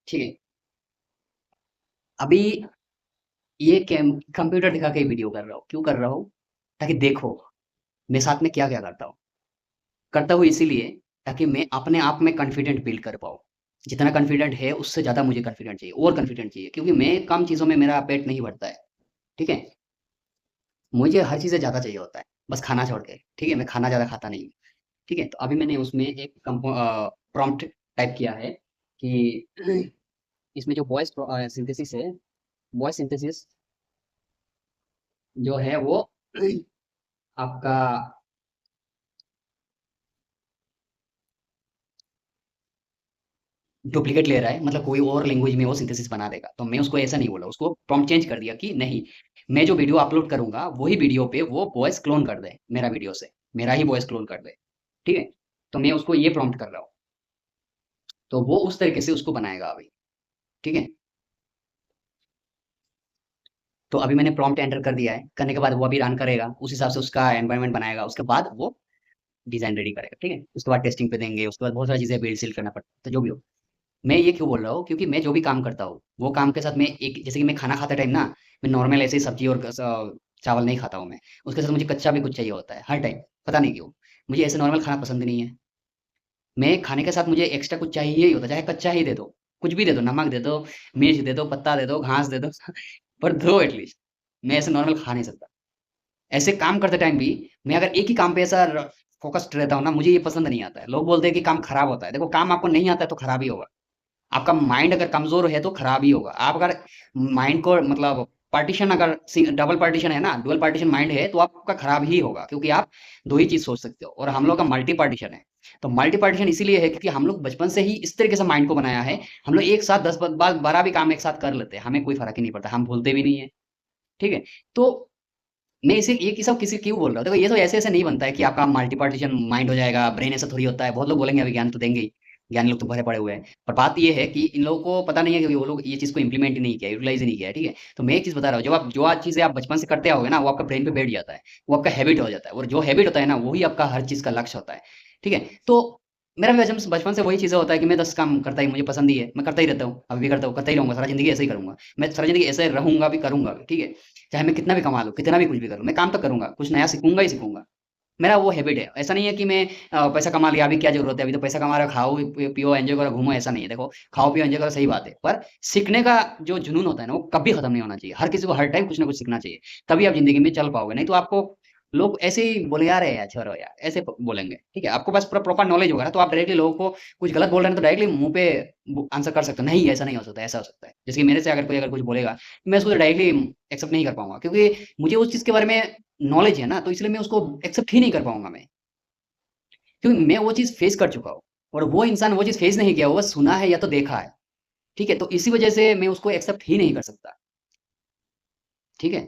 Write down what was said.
ठीक है। अभी ये कंप्यूटर दिखा के वीडियो कर रहा हूँ, क्यों कर रहा हूँ? ताकि देखो मैं साथ में क्या क्या करता हूँ। करता हूँ इसीलिए ताकि मैं अपने आप में कॉन्फिडेंट बिल्ड कर पाऊँ। जितना कॉन्फिडेंट है उससे ज़्यादा मुझे कॉन्फिडेंट चाहिए, और कॉन्फिडेंट चाहिए, क्योंकि मैं कम चीज़ों में मेरा पेट नहीं भरता है। ठीक है? मुझे हर चीज़ें ज़्यादा चाहिए होता है, बस खाना छोड़ के। ठीक है? मैं खाना ज़्यादा खाता नहीं हूँ। ठीक है? तो अभी मैंने उसमें एक प्रॉम्प्ट टाइप किया है कि इसमें जो वॉइस सिंथेसिस है, वॉइस सिंथेसिस जो है वो आपका डुप्लीकेट ले रहा है, मतलब कोई और लैंग्वेज में वो सिंथेसिस बना देगा। तो मैं उसको ऐसा नहीं बोला, उसको प्रॉम्प्ट चेंज कर दिया कि नहीं, मैं जो वीडियो अपलोड करूंगा वही वीडियो पे वो वॉइस क्लोन कर दे मेरा वीडियो से, मेरा ही वॉइस क्लोन कर दे। ठीक है? तो मैं उसको ये प्रॉम्प्ट कर रहा हूँ, तो वो उस तरीके से उसको बनाएगा अभी। ठीक है? तो अभी मैंने प्रॉम्प्ट एंटर कर दिया है, करने के बाद वो अभी रन करेगा, उस हिसाब से उसका एनवायरनमेंट बनाएगा, उसके बाद वो डिजाइन रेडी करेगा। ठीक है? उसके बाद टेस्टिंग पे देंगे, उसके बाद बहुत सारी चीजें बिल्ड सील करना पड़ता है, तो जो भी हो। मैं ये क्यों बोल रहा हूँ? क्योंकि मैं जो भी काम करता हूँ वो काम के साथ मैं एक, जैसे कि मैं खाना खाते टाइम ना, मैं नॉर्मल ऐसे ही सब्जी और चावल नहीं खाता हूँ मैं। उसके साथ मुझे कच्चा भी कुछ चाहिए होता है हर टाइम, पता नहीं क्यों। मुझे ऐसे नॉर्मल खाना पसंद नहीं है। मैं खाने के साथ मुझे एक्स्ट्रा कुछ चाहिए ही होता है, चाहे कच्चा ही दे दो, कुछ भी दे दो, नमक दे दो, मिर्च दे दो, पत्ता दे दो, घास दे दो, पर दो एटलीस्ट। मैं ऐसे नॉर्मल खा नहीं सकता। ऐसे काम करते टाइम भी मैं अगर एक ही काम पे ऐसा फोकस्ड रहता हूँ ना, मुझे ये पसंद नहीं आता है। लोग बोलते हैं कि काम खराब होता है, देखो काम आपको नहीं आता है तो खराब ही होगा। आपका माइंड अगर कमजोर है तो खराब ही होगा। आप अगर माइंड को मतलब पार्टीशन, अगर डबल पार्टीशन है ना, डुअल पार्टीशन माइंड है, तो आपका खराब ही होगा, क्योंकि आप दो ही चीज सोच सकते हो, और हम लोग का मल्टी पार्टीशन है। तो मल्टी पार्टीशन इसीलिए है क्योंकि हम लोग बचपन से ही इस तरीके से माइंड को बनाया है। हम लोग एक साथ 10 बार 12 भी काम एक साथ कर लेते हैं, हमें कोई फर्क ही नहीं पड़ता, हम भूलते भी नहीं है। ठीक है? तो मैं इसे ये किसा किसी क्यों बोल रहा हूँ, देखो ये तो ऐसे ऐसे नहीं बनता है कि आपका मल्टी पार्टीशन माइंड हो जाएगा, ब्रेन ऐसा थोड़ी होता है। बहुत लोग बोलेंगे अभी ज्ञान तो देंगे ही, ज्ञानी लोग तो भरे पड़े हुए हैं, पर बात ये है कि इन लोगों को पता नहीं है कि वो लोग ये चीज को इंप्लीमेंट ही नहीं किया, यूटिलाइज ही नहीं किया है। ठीक है? तो मैं एक चीज बता रहा हूँ, जब आप जो आज चीजें आप बचपन से करते आओगे ना, वो आपका ब्रेन पे बैठ जाता है, वो आपका हैबिट हो जाता है, और जो हैबिट होता है ना, वही आपका हर चीज का लक्ष्य होता है। ठीक है? तो मेरा भी बचपन बचपन से वही चीजें होता है कि मैं 10 काम करता ही, मुझे पसंद ही है, मैं करता ही रहता हूँ, अभी भी करता हूँ, करता ही रहूंगा, सारा जिंदगी ऐसे ही करूंगा। मैं सारा जिंदगी ऐसे रहूंगा भी, करूंगा भी। ठीक है? चाहे मैं कितना भी कमा लूँ, कितना भी कुछ भी करूँ, मैं काम तो करूंगा, कुछ नया सीखूंगा ही सीखूंगा। मेरा वो हैबिट है। ऐसा नहीं है कि मैं पैसा कमा लिया, अभी क्या जरूरत है, अभी तो पैसा कमा रहा हो, खाओ पियो एंजॉय करो घूमो, ऐसा नहीं है। देखो, खाओ पियो एंजॉय करो, सही बात है, पर सीखने का जो जुनून होता है ना, वो कभी खत्म नहीं होना चाहिए। हर किसी को हर टाइम कुछ ना कुछ सीखना चाहिए, तभी आप जिंदगी में चल पाओगे। नहीं तो आपको लोग ऐसे ही बोले, यार है यार, छोड़ो यार, ऐसे बोलेंगे। ठीक है? आपको पास पूरा प्रॉपर नॉलेज होगा ना, तो आप डायरेक्टली लोगों को कुछ गलत बोल रहे हैं तो डायरेक्टली मुंह पे आंसर कर सकते हो, नहीं ऐसा नहीं हो सकता, ऐसा हो सकता है। जैसे कि मेरे से अगर कोई अगर कुछ बोलेगा, मैं उसको डायरेक्टली एक्सेप्ट नहीं कर पाऊंगा, क्योंकि मुझे उस चीज के बारे में नॉलेज है ना, तो इसलिए मैं उसको एक्सेप्ट ही नहीं कर पाऊंगा मैं, क्योंकि मैं वो चीज़ फेस कर चुका हूँ। और वो इंसान वो चीज़ फेस नहीं किया, वो बस सुना है या तो देखा है। ठीक है? तो इसी वजह से मैं उसको एक्सेप्ट ही नहीं कर सकता। ठीक है?